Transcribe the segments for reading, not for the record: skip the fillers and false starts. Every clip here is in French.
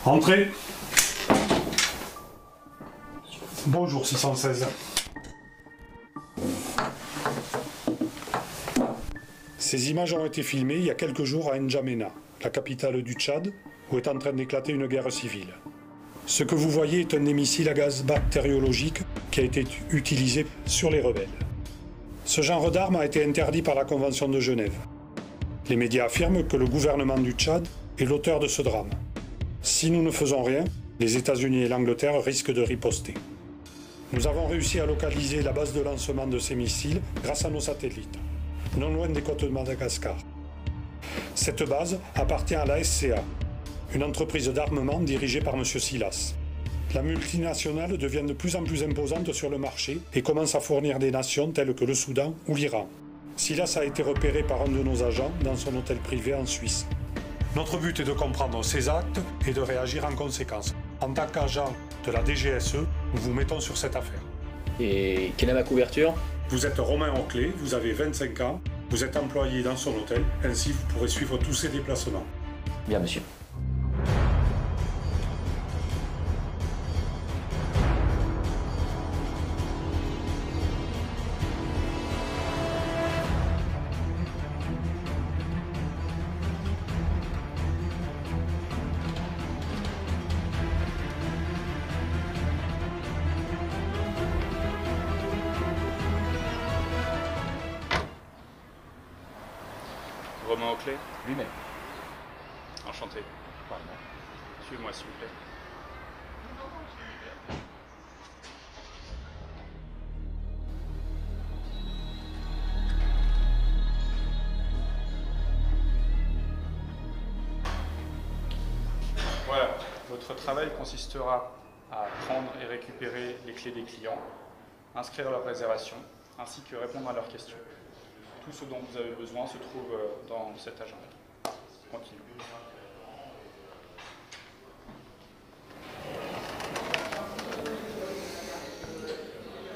Entrez. Bonjour 616. Ces images ont été filmées il y a quelques jours à N'Djamena, la capitale du Tchad, où est en train d'éclater une guerre civile. Ce que vous voyez est un des missiles à gaz bactériologique qui a été utilisé sur les rebelles. Ce genre d'arme a été interdit par la Convention de Genève. Les médias affirment que le gouvernement du Tchad est l'auteur de ce drame. Si nous ne faisons rien, les États-Unis et l'Angleterre risquent de riposter. Nous avons réussi à localiser la base de lancement de ces missiles grâce à nos satellites, non loin des côtes de Madagascar. Cette base appartient à la SCA, une entreprise d'armement dirigée par M. Silas. La multinationale devient de plus en plus imposante sur le marché et commence à fournir des nations telles que le Soudan ou l'Iran. Silas a été repéré par un de nos agents dans son hôtel privé en Suisse. Notre but est de comprendre ces actes et de réagir en conséquence. En tant qu'agent de la DGSE, nous vous mettons sur cette affaire. Et quelle est ma couverture? Vous êtes Romain Oclé, vous avez 25 ans, vous êtes employé dans son hôtel, ainsi vous pourrez suivre tous ses déplacements. Bien, monsieur. Romain Oclé, Lui-même. enchanté. Suivez-moi s'il vous plaît. Voilà, votre travail consistera à prendre et récupérer les clés des clients, inscrire leurs réservations, ainsi que répondre à leurs questions. Tout ce dont vous avez besoin se trouve dans cet agenda. Continuez.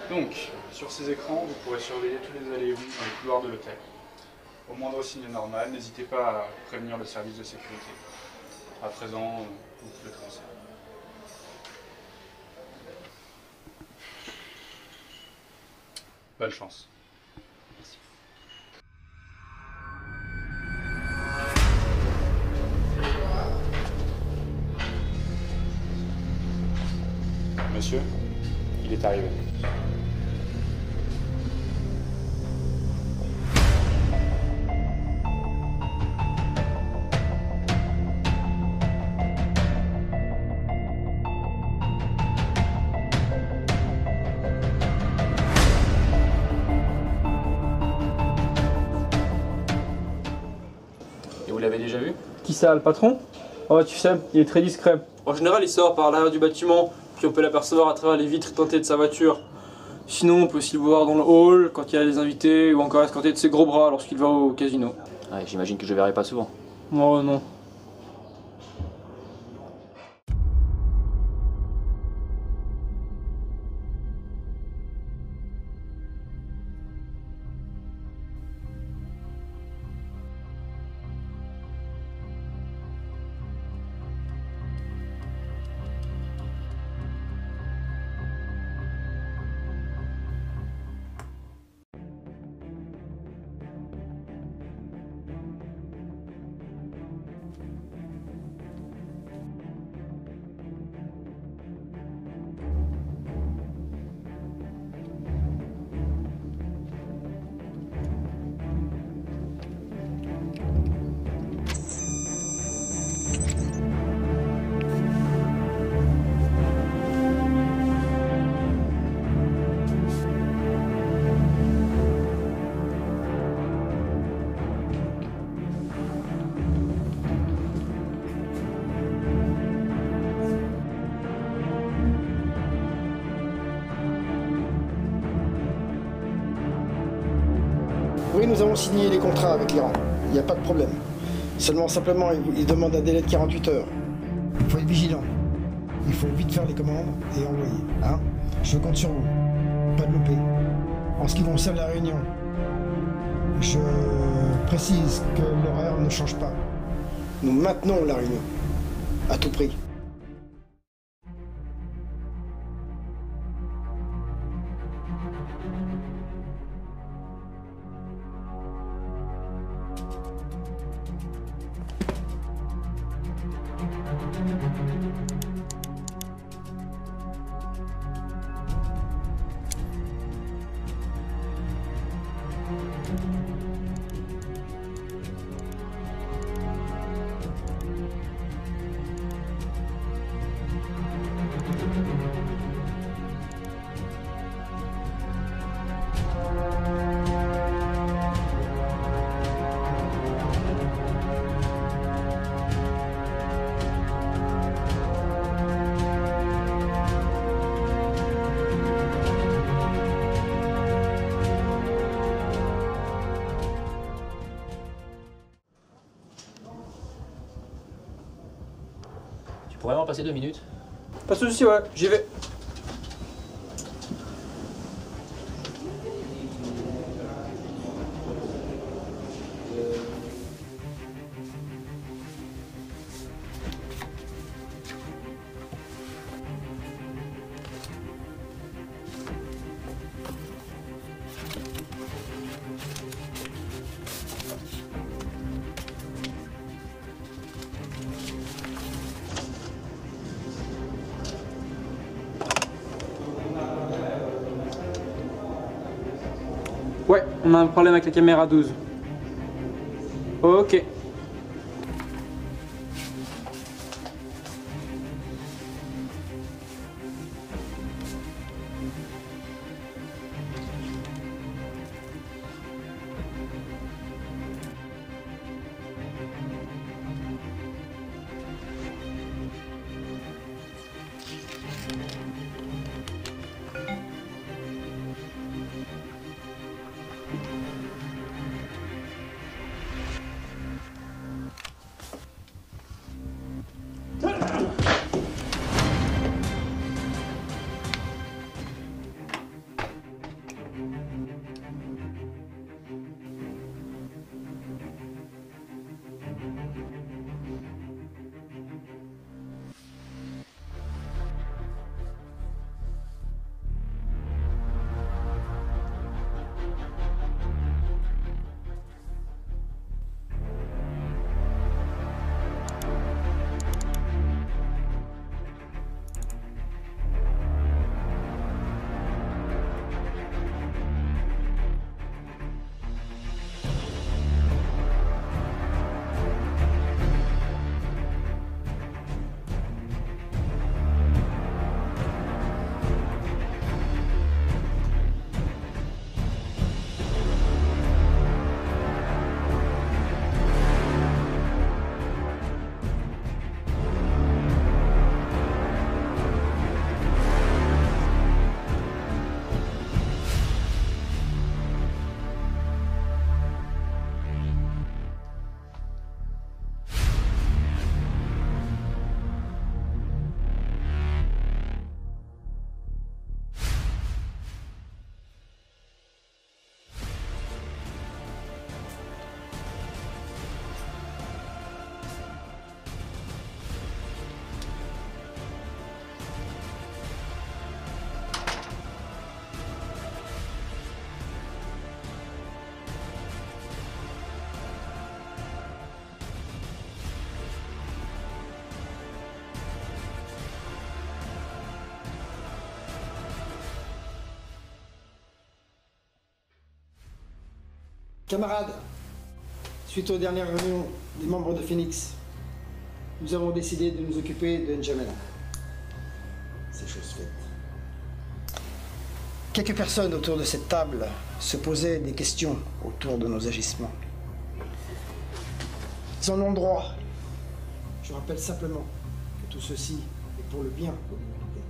Donc, sur ces écrans, vous pourrez surveiller tous les allées et venues dans les couloirs de l'hôtel. Au moindre signe normal, n'hésitez pas à prévenir le service de sécurité. À présent, vous pouvez commencer. Bonne chance. Merci. Monsieur, il est arrivé. Et vous l'avez déjà vu? Qui ça, le patron? Oh, tu sais, il est très discret. En général, il sort par l'arrière du bâtiment, puis on peut l'apercevoir à travers les vitres teintées de sa voiture. Sinon, on peut aussi le voir dans le hall, quand il y a des invités, ou encore escorté de ses gros bras lorsqu'il va au casino. Ouais, j'imagine que je le verrai pas souvent. Oh non. Oui, nous avons signé les contrats avec l'Iran. Il n'y a pas de problème. Simplement, ils demandent un délai de 48 heures. Il faut être vigilant. Il faut vite faire les commandes et envoyer. Hein? Je compte sur vous. Pas de louper. En ce qui concerne la réunion, je précise que l'horaire ne change pas. Nous maintenons la réunion. À tout prix. pourrais m'en passer 2 minutes? Pas de soucis, ouais, j'y vais. Ouais, on a un problème avec la caméra 12. Ok. Camarades, suite aux dernières réunions des membres de Phoenix, nous avons décidé de nous occuper de N'Djamena. C'est chose faite. Quelques personnes autour de cette table se posaient des questions autour de nos agissements. Ils en ont le droit. Je rappelle simplement que tout ceci est pour le bien de l'humanité.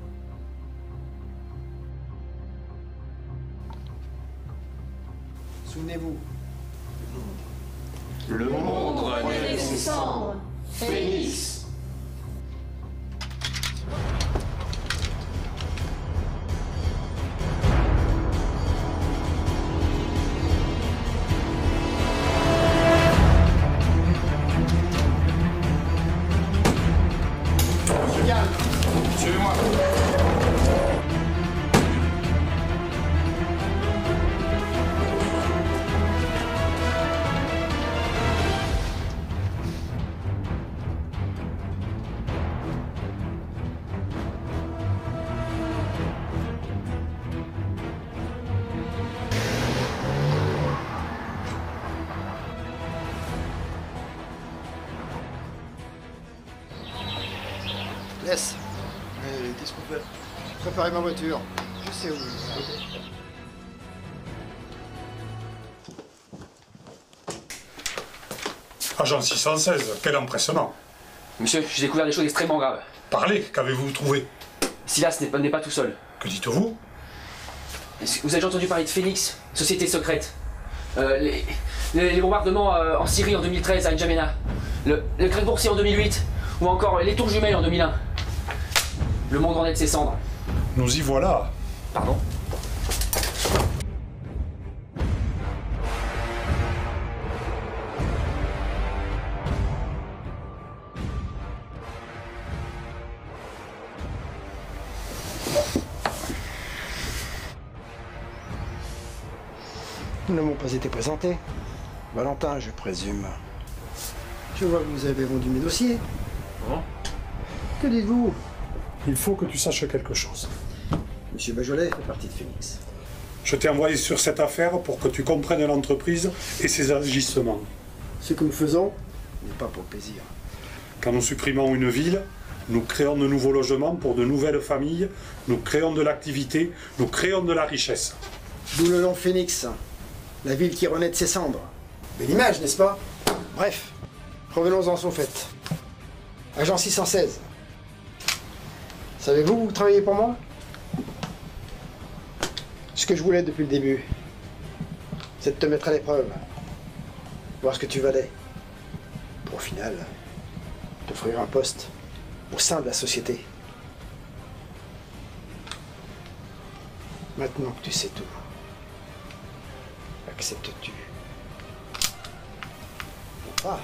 Souvenez-vous, le monde renaît de ses cendres. Phénix. Suivez-moi. laisse. Qu'est-ce qu'on fait? Préparez ma voiture. Je sais où. Okay. Agent 616, quel empressement. Monsieur, j'ai découvert des choses extrêmement graves. Parlez, qu'avez-vous trouvé? Silas n'est pas tout seul. Que dites-vous? Vous avez déjà entendu parler de Phoenix, société secrète? Les bombardements en Syrie en 2013 à N'Djamena. Le crack boursier en 2008, Ou encore les tours jumelles en 2001. Le monde en est de ses cendres. Nous y voilà. Pardon? Nous n'avons pas été présentés. Valentin, je présume. Je vois que vous avez vendu mes dossiers. Que dites-vous? Il faut que tu saches quelque chose. Monsieur Bajolet fait partie de Phoenix. Je t'ai envoyé sur cette affaire pour que tu comprennes l'entreprise et ses agissements. Ce que nous faisons n'est pas pour le plaisir. Quand nous supprimons une ville, nous créons de nouveaux logements pour de nouvelles familles, nous créons de l'activité, nous créons de la richesse. D'où le nom Phoenix, la ville qui renaît de ses cendres. Belle image, n'est-ce pas? Bref, revenons-en au fait. Agent 616. Savez-vous, vous travaillez pour moi? Ce que je voulais depuis le début, c'est de te mettre à l'épreuve. Voir ce que tu valais. Pour au final, t'offrir un poste au sein de la société. Maintenant que tu sais tout, acceptes-tu? Ou pas?